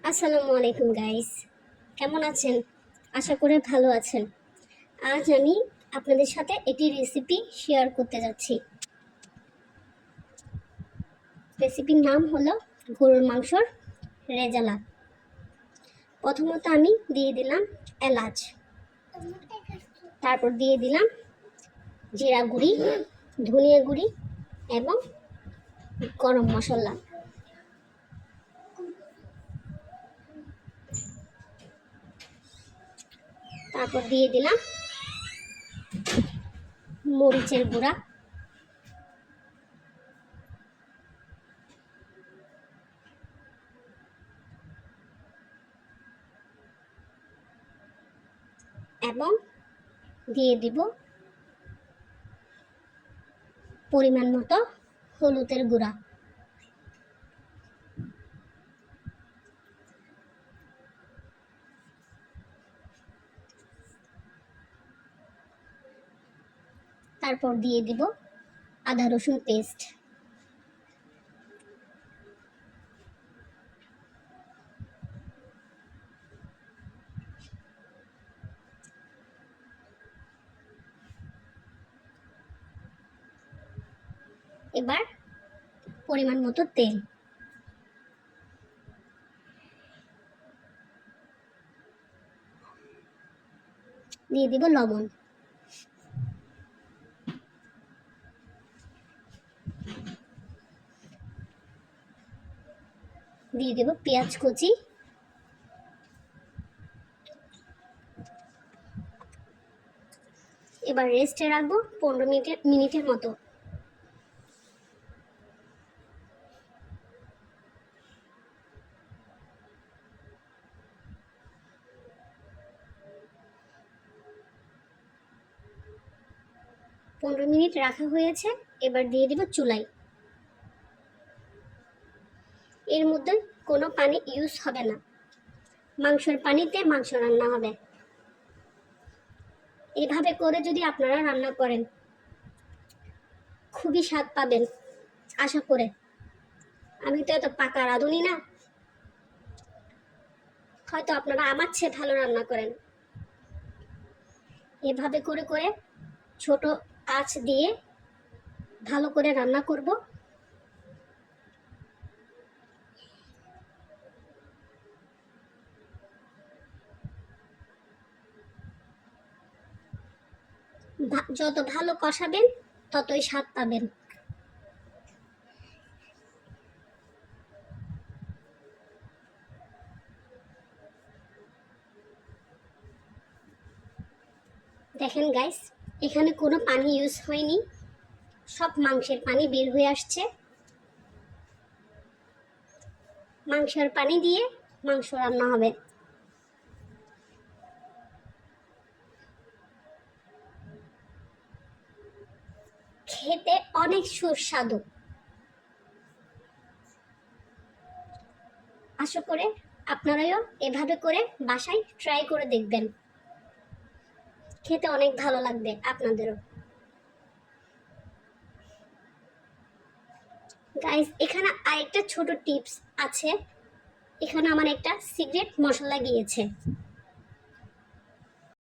আসসালামু আলাইকুম গাইস, কেমন আছেন? আশা করি ভালো আছেন। আজ আমি আপনাদের সাথে একটি রেসিপি শেয়ার করতে যাচ্ছি। রেসিপির নাম হলো গরুর মাংসর রেজালা। প্রথমত আমি দিয়ে দিলাম এলাচ, তারপর দিয়ে দিলাম জিরা গুঁড়ি, ধনিয়া গুঁড়ি এবং গরম মশলা। তারপর দিয়ে দিলাম মরিচের গুঁড়া, এবং দিয়ে দিব পরিমাণ মতো হলুদের গুঁড়া। তারপর দিয়ে দিব আদা রসুন পেস্ট। এবার পরিমাণ মতো তেল, দিয়ে দিব লবণ, দিয়ে দেব পেঁয়াজ কুচি, এবার রেস্টে রাখবো 15 মিনিটের মতো। পনেরো মিনিট রাখা হয়েছে। এবার দিয়ে দিব চুলায়। এর মধ্যে কোনো পানি ইউজ হবে না, মাংসের পানিতে মাংস রান্না হবে। এভাবে করে যদি আপনারা রান্না করেন খুবই স্বাদ পাবেন আশা করে। আমি তো এত পাকা রাঁধুনি না, হয়তো আপনারা আমার চেয়ে ভালো রান্না করেন। এভাবে করে করে ছোট আঁচ দিয়ে ভালো করে রান্না করব। যত ভালো কষাবেন ততই স্বাদ পাবেন। দেখেন গাইস, এখানে কোনো পানি ইউজ হয়নি, সব মাংসের পানি বের হয়ে আসছে। মাংসের পানি দিয়ে মাংস রান্না হবে। খেতে অনেক সুস্বাদু। আশা করে আপনারাও এভাবে করে বাসায় ট্রাই করে দেখবেন, খেতে অনেক ভালো লাগবে আপনাদেরও। গাইস, এখানে আরেকটা ছোট টিপস আছে। এখানে আমার একটা সিক্রেট মশলা গিয়েছে।